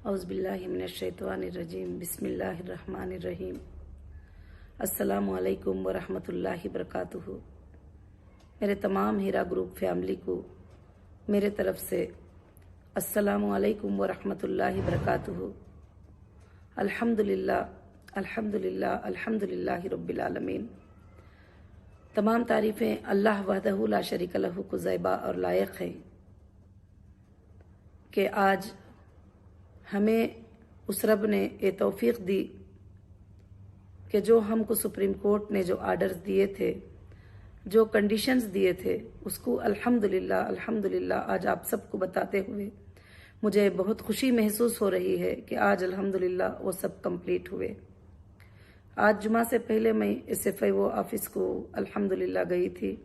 औज़ुबिल्लाहि मिनश्शैतानिर्रजीम बिस्मिल्लाहिर्रहमानिर्रहीम। अस्सलामु अलैकुम व रहमतुल्लाहि बरकातुहू। मेरे तमाम हीरा ग्रुप फैमिली को मेरे तरफ से अस्सलामु अलैकुम व रहमतुल्लाहि बरकातुहू। अल्हम्दुलिल्लाह अल्हम्दुलिल्लाह अल्हम्दुलिल्लाहि रब्बिल आलमीन। तमाम तारीफ़ें अल्लाह वहदहू ला शरीक लहू को ज़ैबा और लायक हैं कि आज हमें उस रब ने ये तौफीक दी कि जो हमको सुप्रीम कोर्ट ने जो आर्डर्स दिए थे, जो कंडीशंस दिए थे, उसको अल्हम्दुलिल्लाह अल्हम्दुलिल्लाह आज आप सबको बताते हुए मुझे बहुत खुशी महसूस हो रही है कि आज अल्हम्दुलिल्लाह वो सब कंप्लीट हुए। आज जुमा से पहले मैं SFIO ऑफिस को अल्हम्दुलिल्लाह गई थी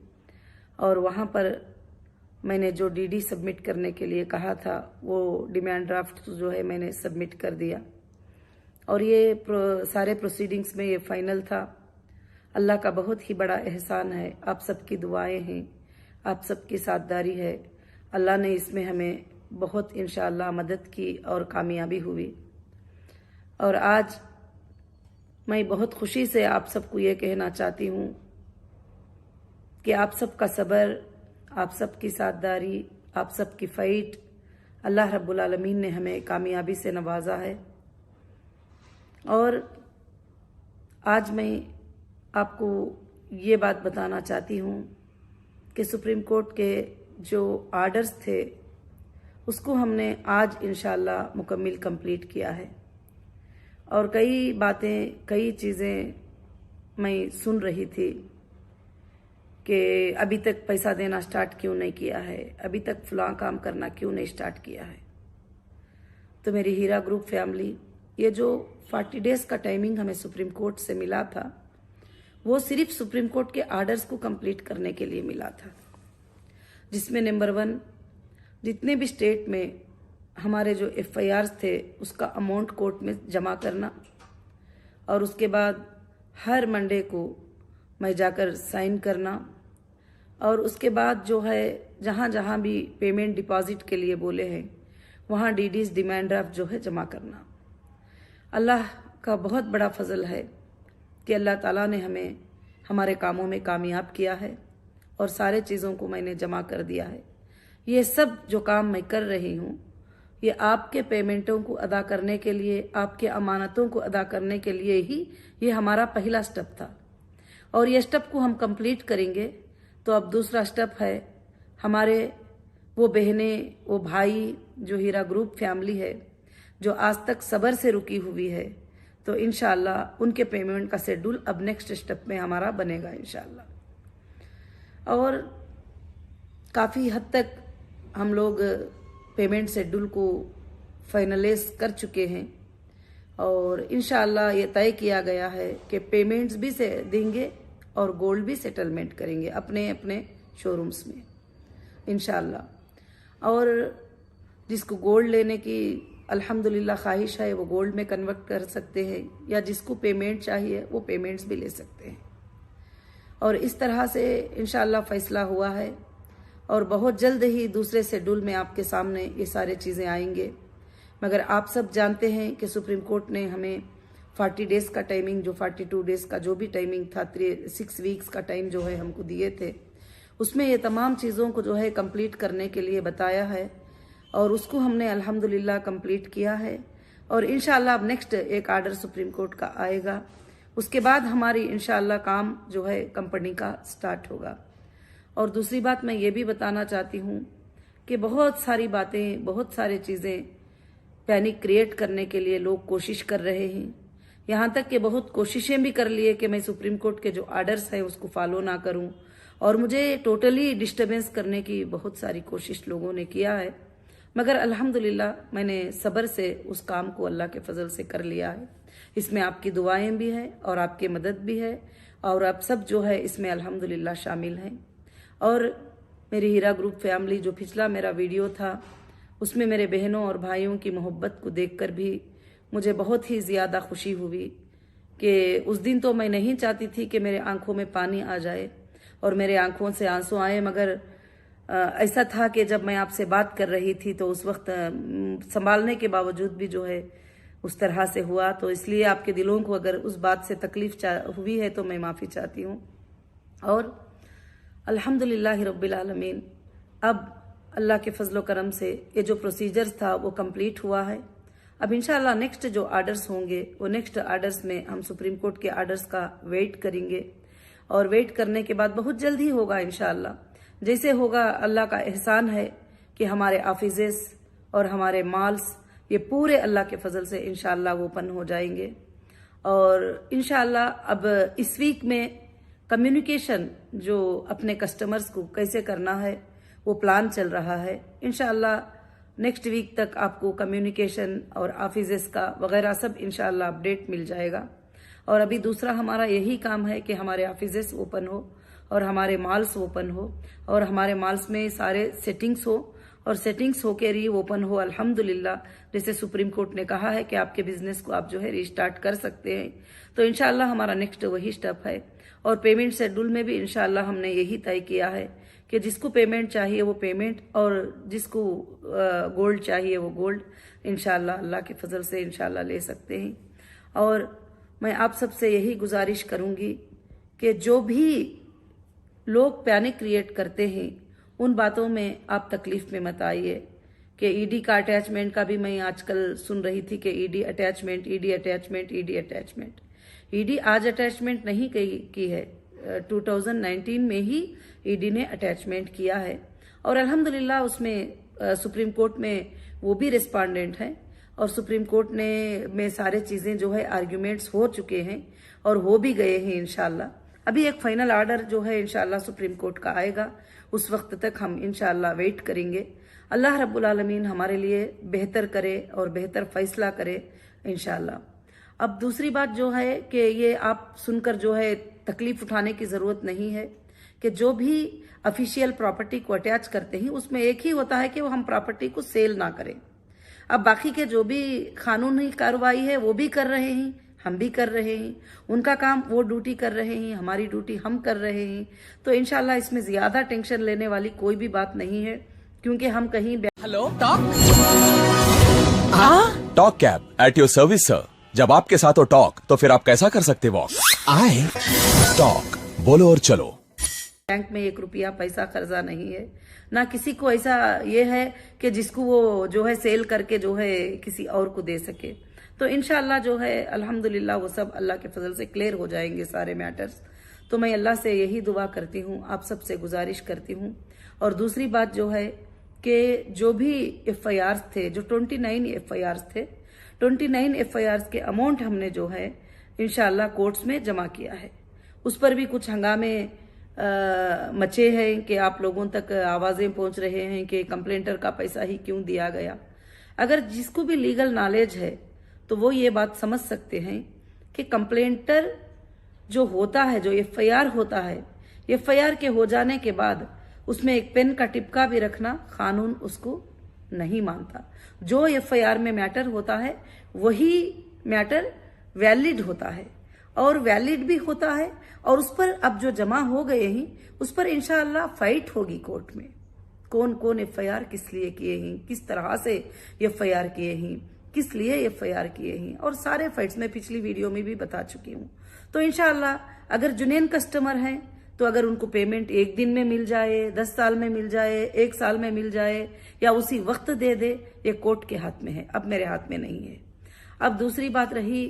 और वहाँ पर मैंने जो DD सबमिट करने के लिए कहा था वो डिमांड ड्राफ्ट जो है मैंने सबमिट कर दिया और ये सारे प्रोसीडिंग्स में ये फाइनल था। अल्लाह का बहुत ही बड़ा एहसान है, आप सबकी दुआएं हैं, आप सबकी साथदारी है। अल्लाह ने इसमें हमें बहुत इंशाअल्लाह मदद की और कामयाबी हुई। और आज मैं बहुत खुशी से आप सबको ये कहना चाहती हूँ कि आप सबका सब्र, आप सबकी साथदारी, आप सबकी फाइट, अल्लाह रब्बुल आलमीन ने हमें कामयाबी से नवाजा है। और आज मैं आपको ये बात बताना चाहती हूँ कि सुप्रीम कोर्ट के जो आर्डर्स थे उसको हमने आज इंशाअल्लाह मुकम्मिल कंप्लीट किया है। और कई बातें, कई चीज़ें मैं सुन रही थी कि अभी तक पैसा देना स्टार्ट क्यों नहीं किया है, अभी तक फलां काम करना क्यों नहीं स्टार्ट किया है। तो मेरी हीरा ग्रुप फैमिली, ये जो 40 डेज का टाइमिंग हमें सुप्रीम कोर्ट से मिला था वो सिर्फ सुप्रीम कोर्ट के आर्डर्स को कंप्लीट करने के लिए मिला था, जिसमें नंबर 1 जितने भी स्टेट में हमारे जो FIRs थे उसका अमाउंट कोर्ट में जमा करना और उसके बाद हर मंडे को मैं जाकर साइन करना और उसके बाद जो है जहाँ जहाँ भी पेमेंट डिपॉजिट के लिए बोले हैं वहाँ DDs डिमांड ड्राफ्ट जो है जमा करना। अल्लाह का बहुत बड़ा फजल है कि अल्लाह ताला ने हमें हमारे कामों में कामयाब किया है और सारे चीज़ों को मैंने जमा कर दिया है। ये सब जो काम मैं कर रही हूँ ये आपके पेमेंटों को अदा करने के लिए, आपके अमानतों को अदा करने के लिए ही ये हमारा पहला स्टेप था। और ये स्टेप को हम कंप्लीट करेंगे तो अब दूसरा स्टेप है हमारे वो बहनें, वो भाई जो हीरा ग्रुप फैमिली है जो आज तक सब्र से रुकी हुई है, तो इंशाअल्लाह उनके पेमेंट का शेड्यूल अब नेक्स्ट स्टेप में हमारा बनेगा इंशाअल्लाह। और काफ़ी हद तक हम लोग पेमेंट शेड्यूल को फाइनलाइज कर चुके हैं और इंशाअल्लाह ये तय किया गया है कि पेमेंट्स भी से देंगे और गोल्ड भी सेटलमेंट करेंगे अपने अपने शोरूम्स में इंशाअल्लाह। और जिसको गोल्ड लेने की अल्हम्दुलिल्लाह ख्वाहिश है वो गोल्ड में कन्वर्ट कर सकते हैं या जिसको पेमेंट चाहिए वो पेमेंट्स भी ले सकते हैं। और इस तरह से इंशाअल्लाह फैसला हुआ है और बहुत जल्द ही दूसरे शेड्यूल में आपके सामने ये सारे चीज़ें आएंगे। मगर आप सब जानते हैं कि सुप्रीम कोर्ट ने हमें 40 डेज का टाइमिंग, जो 42 डेज का जो भी टाइमिंग था, 6 वीक्स का टाइम जो है हमको दिए थे, उसमें ये तमाम चीज़ों को जो है कंप्लीट करने के लिए बताया है और उसको हमने अल्हम्दुलिल्लाह कंप्लीट किया है। और इंशाअल्लाह अब नेक्स्ट एक आर्डर सुप्रीम कोर्ट का आएगा, उसके बाद हमारी इंशाअल्लाह काम जो है कंपनी का स्टार्ट होगा। और दूसरी बात मैं ये भी बताना चाहती हूँ कि बहुत सारी बातें, बहुत सारी चीज़ें पैनिक क्रिएट करने के लिए लोग कोशिश कर रहे हैं। यहाँ तक कि बहुत कोशिशें भी कर लिए कि मैं सुप्रीम कोर्ट के जो आर्डर्स है उसको फॉलो ना करूँ और मुझे टोटली डिस्टर्बेंस करने की बहुत सारी कोशिश लोगों ने किया है। मगर अल्हम्दुलिल्लाह मैंने सब्र से उस काम को अल्लाह के फजल से कर लिया है। इसमें आपकी दुआएं भी हैं और आपकी मदद भी है और आप सब जो है इसमें अल्हम्दुलिल्लाह शामिल हैं। और मेरी हीरा ग्रुप फैमिली, जो पिछला मेरा वीडियो था उसमें मेरे बहनों और भाइयों की मोहब्बत को देखकर भी मुझे बहुत ही ज़्यादा खुशी हुई कि उस दिन तो मैं नहीं चाहती थी कि मेरे आंखों में पानी आ जाए और मेरे आंखों से आंसू आए, मगर ऐसा था कि जब मैं आपसे बात कर रही थी तो उस वक्त संभालने के बावजूद भी जो है उस तरह से हुआ, तो इसलिए आपके दिलों को अगर उस बात से तकलीफ हुई है तो मैं माफ़ी चाहती हूँ। और अल्हम्दुलिल्लाह रब्बिल आलमीन, अब अल्लाह के फजलो करम से ये जो प्रोसीजर्स था वो कंप्लीट हुआ है। अब इंशाल्लाह नेक्स्ट जो आर्डर्स होंगे वो नेक्स्ट आर्डर्स में हम सुप्रीम कोर्ट के आर्डर्स का वेट करेंगे, और वेट करने के बाद बहुत जल्द ही होगा इंशाल्लाह। जैसे होगा, अल्लाह का एहसान है कि हमारे ऑफिसेस और हमारे मॉल्स ये पूरे अल्लाह के फजल से इंशाल्लाह ओपन हो जाएंगे। और इंशाल्लाह अब इस वीक में कम्युनिकेशन जो अपने कस्टमर्स को कैसे करना है वो प्लान चल रहा है। इंशाल्लाह नेक्स्ट वीक तक आपको कम्युनिकेशन और ऑफिसेस का वगैरह सब इंशाल्लाह अपडेट मिल जाएगा। और अभी दूसरा हमारा यही काम है कि हमारे ऑफिसेस ओपन हो और हमारे मॉल्स ओपन हो और हमारे मॉल्स में सारे सेटिंग्स हो, और सेटिंग्स होके री ओपन हो अल्हम्दुलिल्लाह। जैसे सुप्रीम कोर्ट ने कहा है कि आपके बिजनेस को आप जो है रिस्टार्ट कर सकते हैं, तो इंशाल्लाह हमारा नेक्स्ट वही स्टेप है। और पेमेंट शेड्यूल में भी इंशाल्लाह हमने यही तय किया है कि जिसको पेमेंट चाहिए वो पेमेंट, और जिसको गोल्ड चाहिए वो गोल्ड इंशाल्लाह अल्लाह के फजल से इंशाल्लाह ले सकते हैं। और मैं आप सबसे यही गुजारिश करूंगी कि जो भी लोग पैनिक क्रिएट करते हैं उन बातों में आप तकलीफ में मत आइए। कि ईडी का अटैचमेंट का भी मैं आजकल सुन रही थी कि ED attachment, ED attachment, ED attachment. ED आज अटैचमेंट नहीं की है, 2019 में ही ईडी ने अटैचमेंट किया है, और अल्हम्दुलिल्लाह उसमें सुप्रीम कोर्ट में वो भी रिस्पॉन्डेंट है, और सुप्रीम कोर्ट ने में सारे चीजें जो है आर्ग्यूमेंट्स हो चुके हैं और हो भी गए हैं इंशाल्लाह। अभी एक फाइनल ऑर्डर जो है इंशाल्लाह सुप्रीम कोर्ट का आएगा, उस वक्त तक हम इंशाल्लाह वेट करेंगे। अल्लाह रब्बुल आलमीन हमारे लिए बेहतर करे और बेहतर फैसला करे इंशाल्लाह। अब दूसरी बात जो है कि ये आप सुनकर जो है तकलीफ उठाने की जरूरत नहीं है कि जो भी ऑफिशियल प्रॉपर्टी को अटैच करते हैं उसमें एक ही होता है कि वो हम प्रॉपर्टी को सेल ना करें। अब बाकी के जो भी कानूनी कार्रवाई है वो भी कर रहे हैं, हम भी कर रहे हैं, उनका काम वो ड्यूटी कर रहे हैं, हमारी ड्यूटी हम कर रहे हैं। तो इंशाल्लाह इसमें ज्यादा टेंशन लेने वाली कोई भी बात नहीं है, क्योंकि हम कहीं hello talk talk cab at your service sir. जब आपके साथ हो टॉक तो फिर आप कैसा कर सकते वॉक। आए टॉक बोलो और चलो। बैंक में 1 रुपया पैसा कर्जा नहीं है, ना किसी को ऐसा ये है कि जिसको वो जो है सेल करके जो है किसी और को दे सके। तो इंशाल्लाह जो है अल्हम्दुलिल्लाह वो सब अल्लाह के फजल से क्लियर हो जाएंगे सारे मैटर्स। तो मैं अल्लाह से यही दुआ करती हूँ, आप सबसे गुजारिश करती हूँ। और दूसरी बात जो है कि जो भी FIRs थे, जो 29 FIRs थे, 29 FIRs के अमाउंट हमने जो है इंशाल्लाह कोर्ट्स में जमा किया है। उस पर भी कुछ हंगामे मचे हैं कि आप लोगों तक आवाजें पहुंच रहे हैं कि कंप्लेंटर का पैसा ही क्यों दिया गया। अगर जिसको भी लीगल नॉलेज है तो वो ये बात समझ सकते हैं कि कंप्लेंटर जो होता है, जो FIR होता है, FIR के हो जाने के बाद उसमें एक पेन का टिपका भी रखना कानून उसको नहीं मानता। जो FIR में मैटर होता है वही मैटर वैलिड होता है, और वैलिड भी होता है, और उस पर अब जो जमा हो गए हैं उस पर इंशाअल्लाह फाइट होगी कोर्ट में। कौन कौन FIR किस लिए किए हैं, किस तरह से FIR किए हैं, किस लिए FIR किए हैं, और सारे फाइट्स में पिछली वीडियो में भी बता चुकी हूँ। तो इंशाअल्लाह अगर जुनैन कस्टमर हैं तो अगर उनको पेमेंट 1 दिन में मिल जाए, 10 साल में मिल जाए, 1 साल में मिल जाए, या उसी वक्त दे दे, ये कोर्ट के हाथ में है, अब मेरे हाथ में नहीं है। अब दूसरी बात रही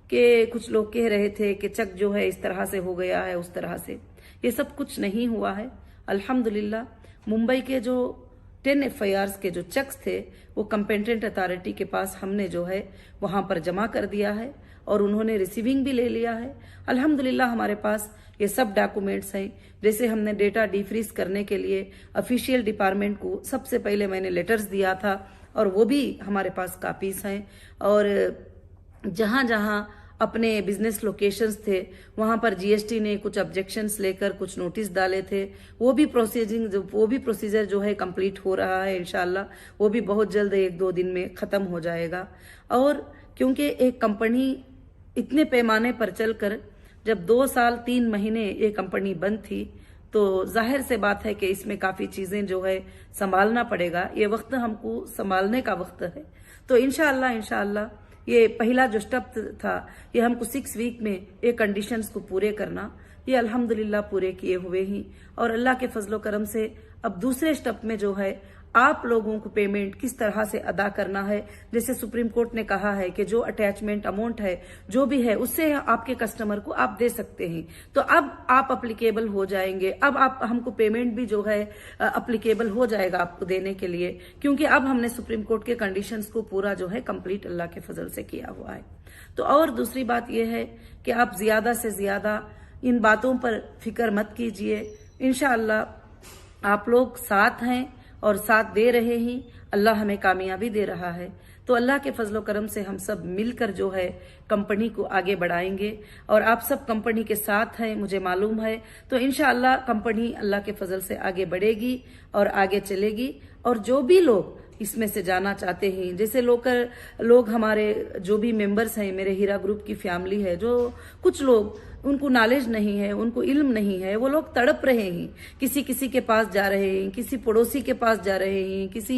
कि कुछ लोग कह रहे थे कि चेक जो है इस तरह से हो गया है, उस तरह से, ये सब कुछ नहीं हुआ है अल्हम्दुलिल्लाह। मुंबई के जो 10 FIRs के जो चेक्स थे वो कंपेटेंट अथॉरिटी के पास हमने जो है वहां पर जमा कर दिया है, और उन्होंने रिसीविंग भी ले लिया है अल्हम्दुलिल्लाह। हमारे पास ये सब डॉक्यूमेंट्स हैं। जैसे हमने डेटा डिफ्रीज करने के लिए ऑफिशियल डिपार्टमेंट को सबसे पहले मैंने लेटर्स दिया था, और वो भी हमारे पास कॉपीज हैं। और जहां जहां अपने बिजनेस लोकेशंस थे वहां पर GST ने कुछ ऑब्जेक्शंस लेकर कुछ नोटिस डाले थे, वो भी प्रोसीजर जो है कंप्लीट हो रहा है इंशाल्लाह। वो भी बहुत जल्द 1-2 दिन में खत्म हो जाएगा। और क्योंकि एक कंपनी इतने पैमाने पर चलकर जब 2 साल 3 महीने ये कंपनी बंद थी, तो जाहिर से बात है कि इसमें काफ़ी चीज़ें जो है संभालना पड़ेगा। ये वक्त हमको संभालने का वक्त है। तो इंशाअल्लाह ये पहला जो स्टेप था, ये हमको 6 वीक में ये कंडीशंस को पूरे करना, ये अल्हम्दुलिल्लाह पूरे किए हुए ही। और अल्लाह के फजलो करम से अब दूसरे स्टेप में जो है आप लोगों को पेमेंट किस तरह से अदा करना है। जैसे सुप्रीम कोर्ट ने कहा है कि जो अटैचमेंट अमाउंट है जो भी है उससे आपके कस्टमर को आप दे सकते हैं। तो अब आप अप्लीकेबल हो जाएंगे, अब आप हमको पेमेंट भी जो है अप्लीकेबल हो जाएगा आपको देने के लिए, क्योंकि अब हमने सुप्रीम कोर्ट के कंडीशंस को पूरा जो है कंप्लीट अल्लाह के फजल से किया हुआ है। तो और दूसरी बात यह है कि आप ज्यादा से ज्यादा इन बातों पर फिक्र मत कीजिए। इंशाअल्लाह आप लोग साथ हैं और साथ दे रहे हैं, अल्लाह हमें कामयाबी दे रहा है। तो अल्लाह के फजलो करम से हम सब मिलकर जो है कंपनी को आगे बढ़ाएंगे और आप सब कंपनी के साथ हैं, मुझे मालूम है। तो इंशाअल्लाह कंपनी अल्लाह के फजल से आगे बढ़ेगी और आगे चलेगी। और जो भी लोग इसमें से जाना चाहते हैं, जैसे लोग हमारे जो भी मेंबर्स हैं, मेरे हीरा ग्रुप की फैमिली है, जो कुछ लोग उनको नॉलेज नहीं है, उनको इल्म नहीं है, वो लोग तड़प रहे हैं, किसी के पास जा रहे हैं, किसी पड़ोसी के पास जा रहे हैं, किसी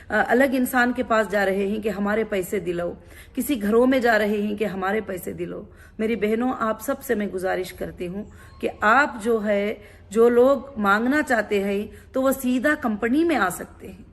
अलग इंसान के पास जा रहे हैं कि हमारे पैसे दिलाओ, किसी घरों में जा रहे हैं कि हमारे पैसे दिलाओ। मेरी बहनों, आप सब से मैं गुजारिश करती हूँ कि आप जो लोग मांगना चाहते हैं तो वो सीधा कंपनी में आ सकते हैं।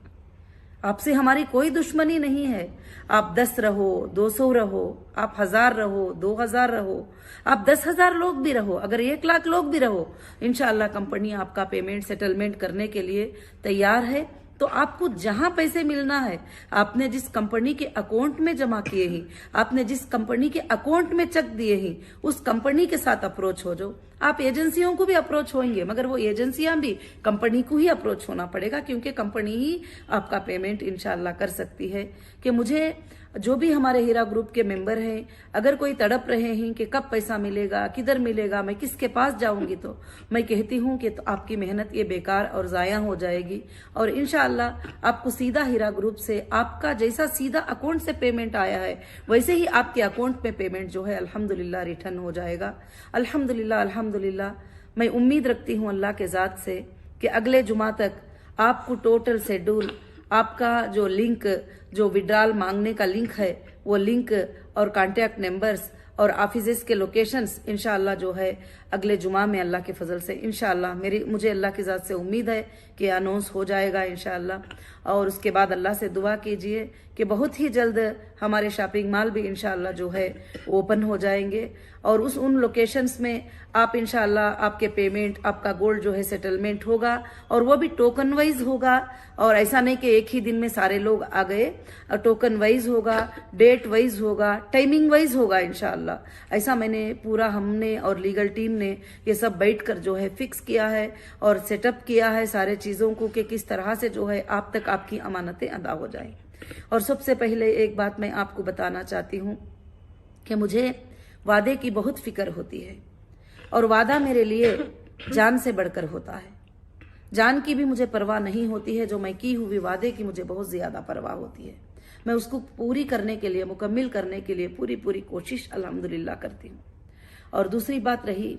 आपसे हमारी कोई दुश्मनी नहीं है। आप 10 रहो, 200 रहो, आप 1000 रहो, 2000 रहो, आप 10,000 लोग भी रहो, अगर 1 लाख लोग भी रहो, इंशाअल्लाह कंपनी आपका पेमेंट सेटलमेंट करने के लिए तैयार है। तो आपको जहां पैसे मिलना है, आपने जिस कंपनी के अकाउंट में जमा किए हैं, आपने जिस कंपनी के अकाउंट में चेक दिए हैं, उस कंपनी के साथ अप्रोच हो जाओ। आप एजेंसियों को भी अप्रोच होंगे, मगर वो एजेंसियां भी कंपनी को ही अप्रोच होना पड़ेगा, क्योंकि कंपनी ही आपका पेमेंट इंशाअल्लाह कर सकती है। कि मुझे जो भी हमारे हीरा ग्रुप के मेंबर हैं, अगर कोई तड़प रहे हैं कि कब पैसा मिलेगा, किधर मिलेगा, मैं किसके पास जाऊंगी, तो मैं कहती हूं कि तो आपकी मेहनत ये बेकार और जाया हो जाएगी। और इंशाअल्लाह आपको सीधा हीरा ग्रुप से आपका जैसा सीधा अकाउंट से पेमेंट आया है, वैसे ही आपके अकाउंट में पेमेंट जो है अल्हम्दुलिल्लाह रिटर्न हो जाएगा। अल्हम्दुलिल्लाह मैं उम्मीद रखती हूँ अल्लाह के ज़ात से कि अगले जुमा तक आपको टोटल शेड्यूल, आपका जो लिंक, जो विड्रॉल मांगने का लिंक है, वो लिंक और कॉन्टैक्ट नंबर्स और ऑफिसेस के लोकेशंस इंशाअल्लाह जो है अगले जुमा में अल्लाह के फजल से इंशाअल्लाह मुझे अल्लाह की ज़ात से उम्मीद है कि अनाउंस हो जाएगा इंशाअल्लाह। और उसके बाद अल्लाह से दुआ कीजिए कि बहुत ही जल्द हमारे शॉपिंग मॉल भी इंशाअल्लाह जो है ओपन हो जाएंगे और उन लोकेशंस में आप इंशाअल्लाह आपके पेमेंट, आपका गोल्ड जो है सेटलमेंट होगा और वो भी टोकन वाइज होगा। और ऐसा नहीं कि एक ही दिन में सारे लोग आ गए, टोकन वाइज होगा, डेट वाइज होगा, टाइमिंग वाइज होगा इंशाअल्लाह। ऐसा हमने और लीगल टीम ने ये सब बैठकर जो है फिक्स किया है और सेटअप किया है सारे चीजों को कि किस तरह से जो है आप तक आपकी अमानतें अदा हो जाए। और सबसे पहले एक बात मैं आपको बताना चाहती हूँ कि मुझे वादे की बहुत फिक्र होती है और वादा मेरे लिए जान से बढ़कर होता है। जान की भी मुझे परवाह नहीं होती है, जो मैं की हुई वादे की मुझे बहुत ज्यादा परवाह होती है। मैं उसको पूरी करने के लिए, मुकम्मिल करने के लिए पूरी कोशिश अल्हम्दुलिल्लाह करती हूँ। और दूसरी बात रही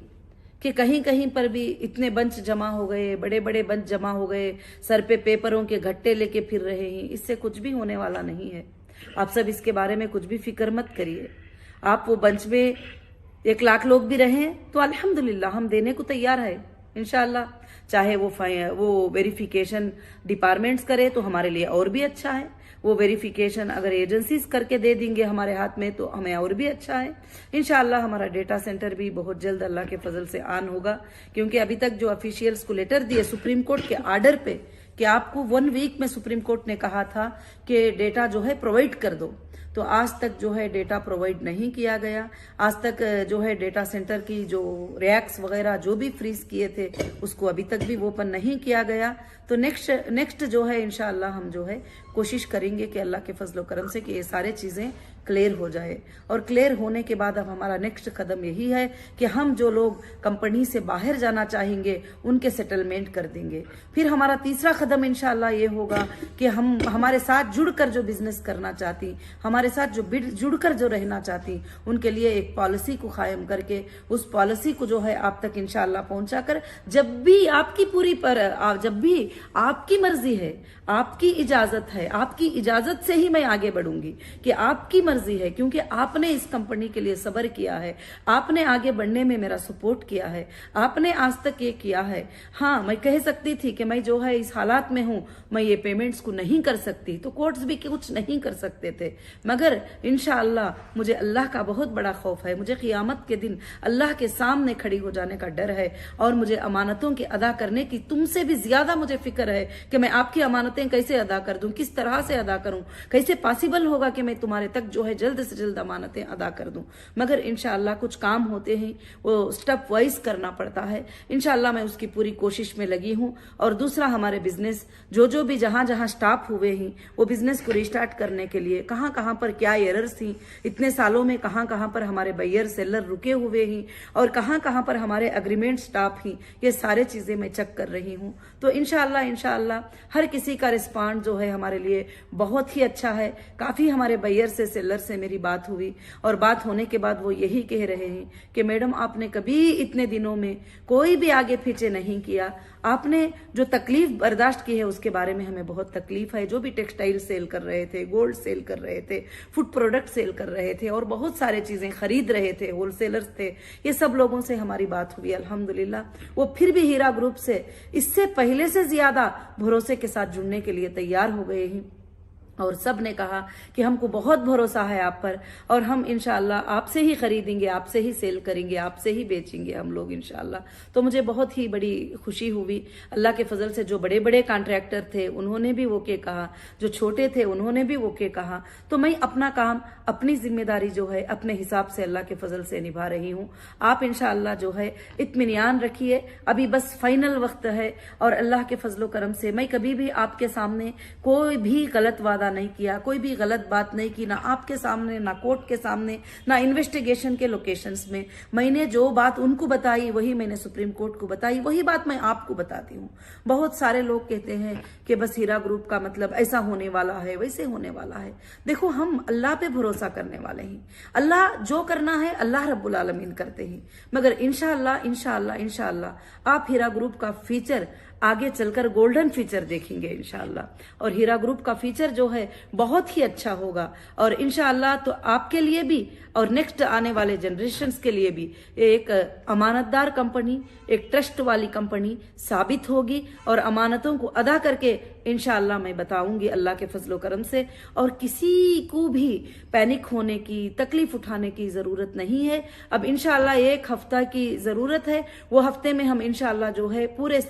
कि कहीं कहीं पर भी इतने बंच जमा हो गए, बड़े बड़े बंच जमा हो गए, सर पे पेपरों के घट्टे लेके फिर रहे हैं, इससे कुछ भी होने वाला नहीं है। आप सब इसके बारे में कुछ भी फिक्र मत करिए। आप वो बंच में 1 लाख लोग भी रहें तो अल्हम्दुलिल्लाह हम देने को तैयार है इंशाअल्लाह। चाहे वो वेरिफिकेशन डिपार्टमेंट्स करे तो हमारे लिए और भी अच्छा है, वो वेरिफिकेशन अगर एजेंसीज करके दे देंगे हमारे हाथ में तो हमें और भी अच्छा है इंशाअल्लाह। हमारा डेटा सेंटर भी बहुत जल्द अल्लाह के फजल से ऑन होगा, क्योंकि अभी तक जो ऑफिशियल्स को लेटर दिए सुप्रीम कोर्ट के ऑर्डर पे कि आपको 1 वीक में सुप्रीम कोर्ट ने कहा था कि डेटा जो है प्रोवाइड कर दो, तो आज तक जो है डेटा प्रोवाइड नहीं किया गया। आज तक जो है डेटा सेंटर की जो रैक्स वगैरह जो भी फ्रीज किए थे उसको अभी तक भी ओपन नहीं किया गया। तो नेक्स्ट जो है इंशाअल्लाह हम जो है कोशिश करेंगे कि अल्लाह के फजलो करम से कि ये सारे चीजें क्लियर हो जाए। और क्लियर होने के बाद अब हमारा नेक्स्ट कदम यही है कि हम जो लोग कंपनी से बाहर जाना चाहेंगे उनके सेटलमेंट कर देंगे। फिर हमारा तीसरा कदम इंशाअल्लाह ये होगा कि हम हमारे साथ जुड़कर जो बिजनेस करना चाहती, हमारे हमारे साथ जो जुड़कर जो रहना चाहती, उनके लिए एक पॉलिसी को कायम करके उस पॉलिसी को जो है आप तक इंशाअल्लाह पहुंचाकर, जब भी आपकी मर्जी है, आपकी इजाजत है, आपकी इजाजत से ही मैं आगे बढ़ूंगी कि आपकी मर्जी है, क्योंकि आपने इस कंपनी के लिए सब्र किया है, आपने आगे बढ़ने में मेरा सपोर्ट किया है, आपने आज तक ये किया है। हाँ, मैं कह सकती थी कि मैं जो है इस हालात में हूं, मैं ये पेमेंट्स को नहीं कर सकती, तो कोर्ट्स भी कुछ नहीं कर सकते थे, मगर इंशाअल्लाह मुझे अल्लाह का बहुत बड़ा खौफ है, मुझे क़ियामत के दिन अल्लाह के सामने खड़ी हो जाने का डर है, और मुझे अमानतों के अदा करने की तुमसे भी ज्यादा मुझे फिक्र है कि मैं आपकी अमानतें कैसे अदा कर दूं, किस तरह से अदा करूं, कैसे पॉसिबल होगा कि मैं तुम्हारे तक जो है जल्द से जल्द अमानतें अदा कर दूं। मगर इंशाअल्लाह कुछ काम होते हैं, वो स्टेप वाइज करना पड़ता है। इंशाअल्लाह मैं उसकी पूरी कोशिश में लगी हूं। और दूसरा, हमारे बिजनेस जो भी जहां जहां स्टॉप हुए हैं, वो बिजनेस को रिस्टार्ट करने के लिए कहां कहां पर क्या एरर्स थी, इतने सालों में कहां कहां पर हमारे बायर सेलर रुके हुए हैं, और कहां कहां पर हमारे एग्रीमेंट स्टॉप ही, ये सारे चीजें मैं चेक कर रही हूं। तो इंशाअल्लाह हर किसी का रिस्पॉन्स जो है हमारे लिए बहुत ही अच्छा है। काफी हमारे बायर से, सेलर से मेरी बात हुई, और बात होने के बाद वो यही कह रहे हैं कि मैडम आपने कभी इतने दिनों में कोई भी आगे पीछे नहीं किया, आपने जो तकलीफ बर्दाश्त की है उसके बारे में हमें बहुत तकलीफ है। जो भी टेक्सटाइल सेल कर रहे थे, गोल्ड सेल कर रहे थे, फूड प्रोडक्ट सेल कर रहे थे, और बहुत सारे चीजें खरीद रहे थे, होलसेलर्स थे, ये सब लोगों से हमारी बात हुई अल्हम्दुलिल्लाह। वो फिर भी हीरा ग्रुप से इससे पहले से ज्यादा भरोसे के साथ जुड़ने के लिए तैयार हो गए हैं, और सब ने कहा कि हमको बहुत भरोसा है आप पर, और हम इंशाअल्लाह आपसे ही खरीदेंगे, आपसे ही सेल करेंगे, आपसे ही बेचेंगे हम लोग इंशाअल्लाह। तो मुझे बहुत ही बड़ी खुशी हुई। अल्लाह के फजल से जो बड़े बड़े कॉन्ट्रैक्टर थे उन्होंने भी वो के कहा, जो छोटे थे उन्होंने भी वो के कहा। तो मैं अपना काम, अपनी जिम्मेदारी जो है अपने हिसाब से अल्लाह के फजल से निभा रही हूँ। आप इंशाअल्लाह जो है इत्मीनान रखिए, अभी बस फाइनल वक्त है, और अल्लाह के फजलो करम से मैं कभी भी आपके सामने कोई भी गलत वादा नहीं किया, कोई भी गलत बात नहीं की, ना आपके सामने, ना कोर्ट के सामने, ना इन्वेस्टिगेशन के लोकेशंस में। मैंने जो बात उनको बताई वही मैंने सुप्रीम कोर्ट को बताई, वही बात मैं आपको बताती हूँ। बहुत सारे लोग कहते हैं कि बस हीरा ग्रुप का मतलब ऐसा होने वाला है, वैसे होने वाला है। देखो, हम अल्लाह पे भरोसा करने वाले हैं, अल्लाह जो करना है अल्लाह रब्बुल आलमीन करते हैं। मगर इंशाअल्लाह इंशाअल्लाह इंशाअल्लाह आप हीरा ग्रुप का फीचर आगे चलकर गोल्डन फीचर देखेंगे इंशाअल्लाह, और हीरा ग्रुप का फीचर जो है बहुत ही अच्छा होगा, और इंशाअल्लाह तो आपके लिए भी और नेक्स्ट आने वाले जनरेशन्स के लिए भी एक अमानतदार कंपनी, एक ट्रस्ट वाली कंपनी साबित होगी, और अमानतों को अदा करके इंशाअल्लाह मैं बताऊंगी अल्लाह के फजलो करम से। और किसी को भी पैनिक होने की, तकलीफ उठाने की जरूरत नहीं है। अब इंशाअल्लाह 1 हफ्ता की जरूरत है, वो हफ्ते में हम इंशाअल्लाह जो है पूरे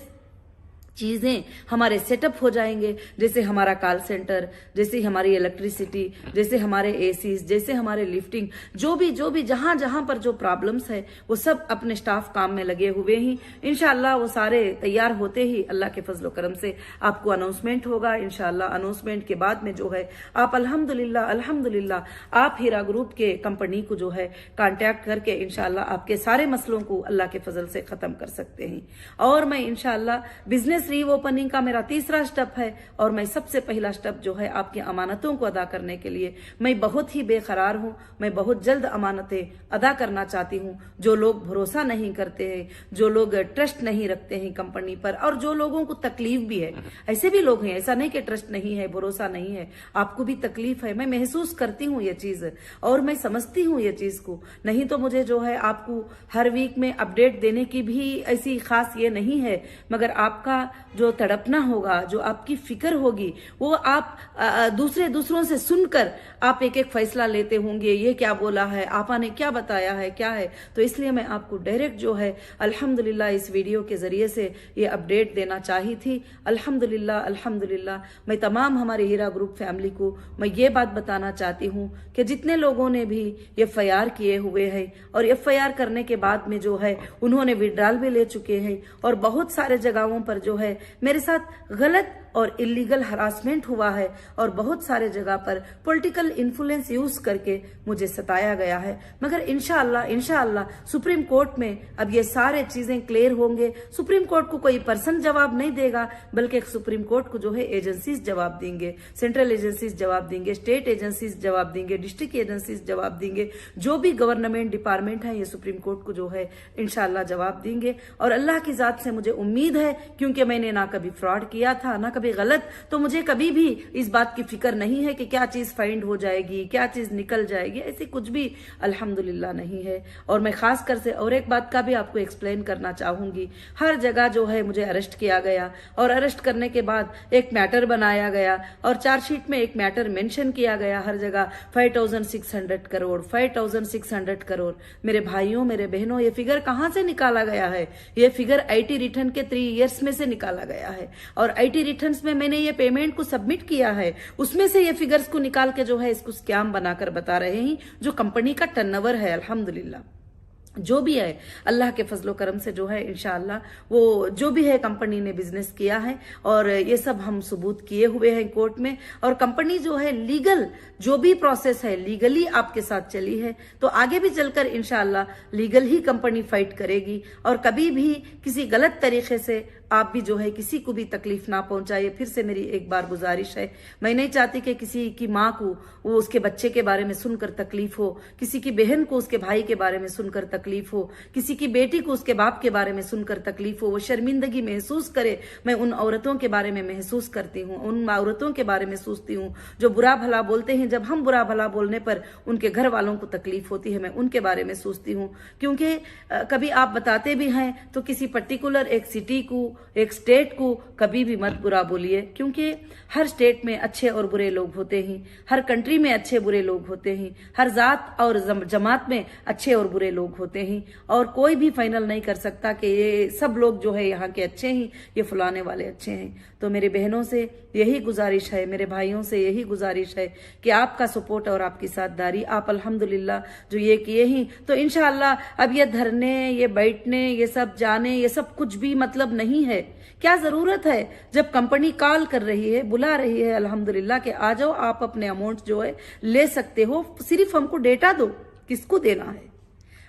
चीजें हमारे सेटअप हो जाएंगे, जैसे हमारा कॉल सेंटर, जैसे हमारी इलेक्ट्रिसिटी, जैसे हमारे एसीज, जैसे हमारे लिफ्टिंग, जो भी जहां जहां पर जो प्रॉब्लम्स है वो सब अपने स्टाफ काम में लगे हुए हैं। इंशाअल्लाह वो सारे तैयार होते ही अल्लाह के फजलो करम से आपको अनाउंसमेंट होगा। इंशाअल्लाह अनाउंसमेंट के बाद में जो है आप अल्हम्दुलिल्लाह आप हीरा ग्रुप के कंपनी को जो है कांटेक्ट करके इंशाअल्लाह आपके सारे मसलों को अल्लाह के फजल से खत्म कर सकते हैं। और मैं इंशाअल्लाह बिजनेस रीओपनिंग का मेरा तीसरा स्टेप है, और मैं सबसे पहला स्टेप जो है आपकी अमानतों को अदा करने के लिए मैं बहुत ही बेकरार हूं। मैं बहुत जल्द अमानतें अदा करना चाहती हूं। जो लोग भरोसा नहीं करते हैं, जो लोग ट्रस्ट नहीं रखते हैं कंपनी पर, और जो लोगों को तकलीफ भी है, ऐसे भी लोग हैं, ऐसा नहीं कि ट्रस्ट नहीं है, भरोसा नहीं है, आपको भी तकलीफ है। मैं महसूस करती हूँ ये चीज, और मैं समझती हूँ ये चीज को। नहीं तो मुझे जो है आपको हर वीक में अपडेट देने की भी ऐसी खास ये नहीं है, मगर आपका जो तड़पना होगा, जो आपकी फिक्र होगी, वो आप दूसरों से सुनकर आप एक एक फैसला लेते होंगे, ये क्या बोला है, आपा ने क्या बताया है, क्या है। तो इसलिए मैं आपको डायरेक्ट जो है अल्हम्दुलिल्लाह इस वीडियो के जरिए से ये अपडेट देना चाही थी। अल्हम्दुलिल्लाह मैं तमाम हमारे हीरा ग्रुप फैमिली को मैं ये बात बताना चाहती हूँ कि जितने लोगों ने भी FIR किए हुए हैं, और FIR करने के बाद में जो है उन्होंने विड्रॉल भी ले चुके हैं, और बहुत सारे जगहों पर जो है मेरे साथ गलत और इलीगल हरासमेंट हुआ है और बहुत सारे जगह पर पॉलिटिकल इन्फ्लुएंस यूज करके मुझे सताया गया है। मगर इंशाअल्लाह सुप्रीम कोर्ट में अब ये सारे चीजें क्लियर होंगे। सुप्रीम कोर्ट को कोई पर्सन जवाब नहीं देगा, बल्कि सुप्रीम कोर्ट को जो है एजेंसीज जवाब देंगे, सेंट्रल एजेंसीज जवाब देंगे, स्टेट एजेंसीज जवाब देंगे, डिस्ट्रिक्ट एजेंसीज जवाब देंगे, जो भी गवर्नमेंट डिपार्टमेंट है ये सुप्रीम कोर्ट को जो है इंशाअल्लाह जवाब देंगे। और अल्लाह की जात से मुझे उम्मीद है, क्योंकि मैंने ना कभी फ्रॉड किया था ना कभी गलत, तो मुझे कभी भी इस बात की फिक्र नहीं है कि क्या चीज फाइंड हो जाएगी, क्या चीज निकल जाएगी, ऐसी कुछ भी अल्हम्दुलिल्लाह नहीं है। और मैं खास कर से और एक बात का भी आपको एक्सप्लेन करना चाहूंगी। हर जगह जो है मुझे अरेस्ट किया गया और अरेस्ट करने के बाद एक मैटर बनाया गया और चार्जशीट में एक मैटर मेंशन किया गया हर जगह 5600 करोड़ 5600 करोड़। मेरे भाइयों मेरे बहनों, ये फिगर कहां से निकाला गया है? ये फिगर आईटी रिटर्न के 3 इयर्स में से निकाला गया है और आईटी रिटर्न्स में मैंने ये पेमेंट को सबमिट किया है, उसमें से ये फिगर्स को निकाल के जो है इसको स्कैम बनाकर बता रहे हैं। जो कंपनी का टर्नओवर है अल्हम्दुलिल्लाह जो भी है अल्लाह के फजलो करम से जो है इंशाअल्लाह वो जो भी है कंपनी ने बिजनेस किया है और ये सब हम सबूत किए हुए हैं कोर्ट में। और कंपनी जो है लीगल जो भी प्रोसेस है लीगली आपके साथ चली है, तो आगे भी चलकर इंशाअल्लाह लीगल ही कंपनी फाइट करेगी और कभी भी किसी गलत तरीके से आप भी जो है किसी को भी तकलीफ ना पहुंचाइए। फिर से मेरी एक बार गुजारिश है, मैं नहीं चाहती कि किसी की माँ को वो उसके बच्चे के बारे में सुनकर तकलीफ हो, किसी की बहन को उसके भाई के बारे में सुनकर तकलीफ हो, किसी की बेटी को उसके बाप के बारे में सुनकर तकलीफ हो, वो शर्मिंदगी महसूस करे। मैं उन औरतों के बारे में महसूस करती हूँ, उन औरतों के बारे में सोचती हूँ जो बुरा भला बोलते हैं। जब हम बुरा भला बोलने पर उनके घर वालों को तकलीफ होती है, मैं उनके बारे में सोचती हूँ। क्योंकि कभी आप बताते भी हैं तो किसी पर्टिकुलर एक सिटी को एक स्टेट को कभी भी मत बुरा बोलिए, क्योंकि हर स्टेट में अच्छे और बुरे लोग होते हैं, हर कंट्री में अच्छे बुरे लोग होते हैं, हर जात और जमात में अच्छे और बुरे लोग होते हैं और कोई भी फाइनल नहीं कर सकता कि ये सब लोग जो है यहाँ के अच्छे हैं, ये फुलाने वाले अच्छे हैं। तो मेरे बहनों से यही गुजारिश है, मेरे भाइयों से यही गुजारिश है कि आपका सपोर्ट और आपकी साथदारी आप अल्हम्दुलिल्लाह जो ये किए हैं, तो इंशाअल्लाह अब ये धरने ये बैठने ये सब जाने ये सब कुछ भी मतलब नहीं है। क्या जरूरत है जब कंपनी कॉल कर रही है बुला रही है अल्हम्दुलिल्लाह कि आ जाओ आप अपने अमाउंट जो है ले सकते हो, सिर्फ हमको डेटा दो किसको देना है।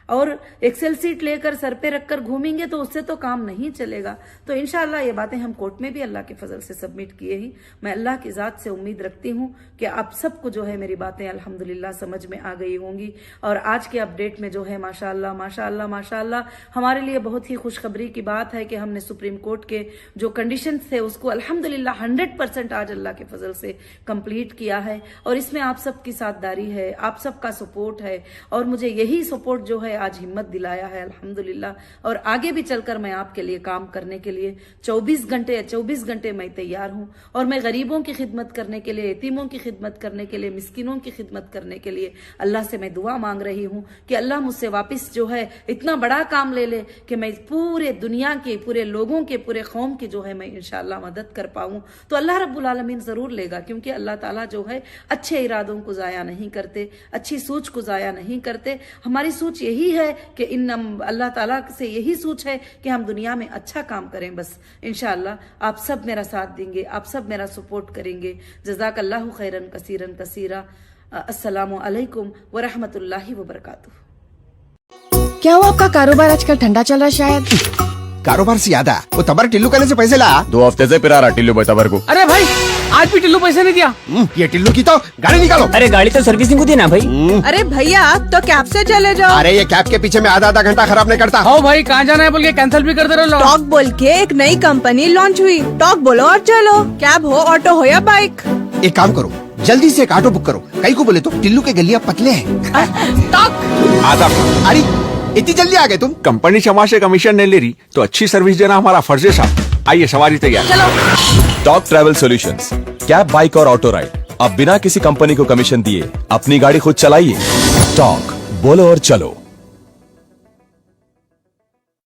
और एक्सेल सीट लेकर सर पे रखकर घूमेंगे तो उससे तो काम नहीं चलेगा। तो इंशाअल्लाह ये बातें हम कोर्ट में भी अल्लाह के फजल से सबमिट किए ही। मैं अल्लाह की जात से उम्मीद रखती हूँ कि आप सबको जो है मेरी बातें अल्हम्दुलिल्लाह समझ में आ गई होंगी। और आज के अपडेट में जो है माशाअल्लाह माशाअल्लाह माशाअल्लाह हमारे लिए बहुत ही खुशखबरी की बात है कि हमने सुप्रीम कोर्ट के जो कंडीशन थे उसको अल्हम्दुलिल्लाह 100% आज अल्लाह के फजल से कंप्लीट किया है। और इसमें आप सबकी साथदारी है, आप सबका सपोर्ट है और मुझे यही सपोर्ट जो है आज हिम्मत दिलाया है अल्हम्दुलिल्लाह। और आगे भी चलकर मैं आपके लिए काम करने के लिए 24 घंटे मैं तैयार हूं। और मैं गरीबों की खिदमत करने के लिए, यतीमों की खिदमत करने के लिए, मिस्किनों की खिदमत करने के लिए अल्लाह से मैं दुआ मांग रही हूं कि अल्लाह मुझसे वापस जो है इतना बड़ा काम ले ले कि मैं पूरे दुनिया के पूरे लोगों के पूरे कौम की जो है मैं इंशाअल्लाह मदद कर पाऊं। तो अल्लाह रब्बुल आलमीन जरूर लेगा, क्योंकि अल्लाह ताला जो है अच्छे इरादों को जाया नहीं करते, अच्छी सोच को जाया नहीं करते। हमारी सोच यही है कि अल्लाह ताला से यही सोच है कि हम दुनिया में अच्छा काम करें। बस इंशाअल्लाह आप सब मेरा साथ देंगे, आप सब मेरा सपोर्ट करेंगे। जज़ाकल्लाहु खैरन कसीरन कसीरा। अस्सलामु अलैकुम व रहमतुल्लाहि व बरकातुहू। क्या हुआ आपका कारोबार आजकल ठंडा चल रहा है शायद? कारोबार से याद है, वो तबर टिल्लू कहने से पैसे ला। 2 हफ्ते से पिरा रहा टिल्लू भाई तबर को। अरे भाई आज भी टिल्लू पैसे नहीं दिया। ये टिल्लू की तो गाड़ी निकालो। अरे गाड़ी तो सर्विसिंग को देना भाई। अरे भैया तो कैब से चले जाओ। अरे ये कैब के पीछे में आधा घंटा खराब नहीं करता। हाँ भाई कहाँ जाना है बोल के कैंसिल भी कर दे रहे हो। टॉक बोल के एक नई कंपनी लॉन्च हुई। टॉक बोलो और चलो, कैब हो ऑटो हो या बाइक। एक काम करो जल्दी से एक ऑटो बुक करो। कई को बोले तो टिल्लू के गलियां पतले हैं। आधा अरे इतनी जल्दी आ गए तुम? कंपनी क्षमा से कमीशन नहीं ले रही तो अच्छी सर्विस देना हमारा फर्ज है साहब। आइए सवारी तैयार। Talk travel solutions, cab bike और ऑटो राइड, अब बिना किसी कंपनी को कमीशन दिए अपनी गाड़ी खुद चलाइए। टॉक बोलो और चलो।